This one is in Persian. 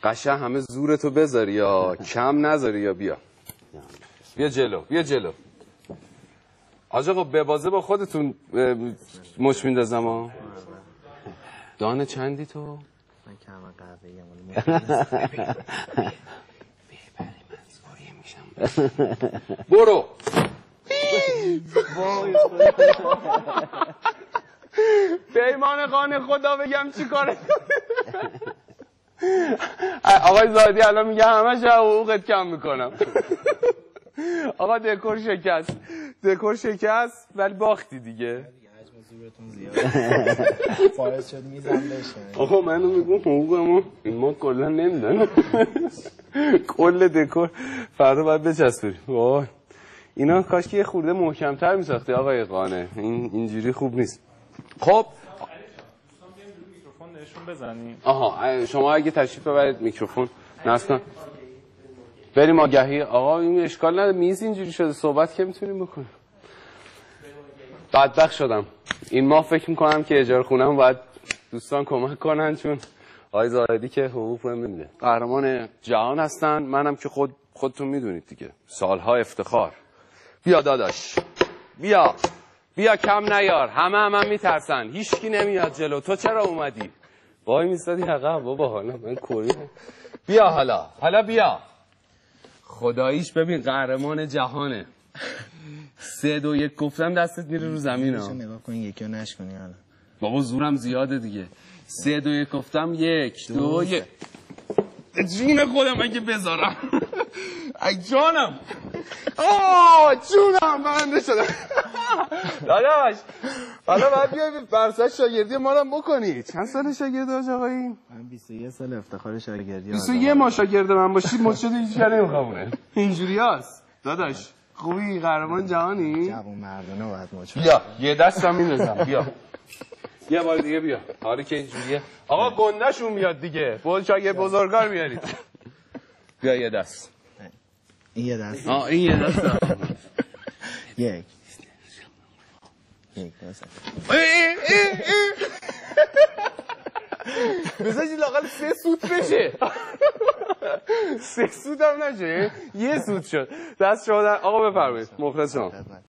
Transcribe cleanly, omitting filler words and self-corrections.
قشنگ همه زورتو بذاری یا کم نذاری یا بیا جلو بیا جلو. آج آقا به بازه با خودتون مش میندازم ها. دانه چندی تو؟ من کم قهوه‌ای برو. پیمان قانه خدا بگم چی کاره. آقای زادی الان میگه همه حقوقت کم میکنم. آقا دکور شکست ولی باختی دیگه. زورتون زیاده. فارس شد میزن بشه. آقا منو میگم حقوقمو ما کلا نمیدونم. کل دکور فردا باید بچسبیم. وای اینا کاش که یه خورده محکم‌تر میساختی آقای قانه. اینجوری خوب نیست. خب میکروفون نشون بزنیم. آها شما اگه تشریف ببرید میکروفون نصب کن. بریم آگهی. آقا این اشکال نداره میز اینجوری شده صحبت که میتونیم بکنیم. بدبخت شدم این ماه فکر میکنم که اجاره خونم باید دوستان کمک کنن چون آقای زاهدی که حقوق رو نمیده. قهرمان جهان هستن منم که خودتون میدونید دیگه سالها افتخار. بیا داداش بیا کم نیار همه میترسن هیچکی نمیاد جلو تو چرا اومدی وای میستادی عقب بابا حالا من کوری بیا حالا بیا خداییش ببین قهرمان جهانه 3 2 1 گفتم دستت میره رو زمین ها نگاه کن یکی رو نشکنی حالا بابا زورم زیاده دیگه 3 2 1 گفتم 1 2 1 جون خودم اگه بذارم ای جانم جونم برنده شدم داداش حالا باید بیایی برسای شاگردی ما رو بکنی. چند سال شاگرد آج آقایی؟ من 21 سال افتخار شاگردی 21 ماه شاگرد من باشی مشکل هیچ کاری نمیخوامونه اینجوری هست داداش. خوبی قهرمان جهانی؟ جوون مردانه باید مچ بیا یه دستم میندازم بیا یه بار دیگه بیا. حالا که اینجوریه آقا گنده‌شون میاد دیگه شاگرد بزرگار میارید. بیا یه دست این یه دست این یه دست یک بذاری لاقل 3 سوت بشه 3 سوت هم نشه 1 سوت شد. دست شما در آقا بفرمایید مخلص شما.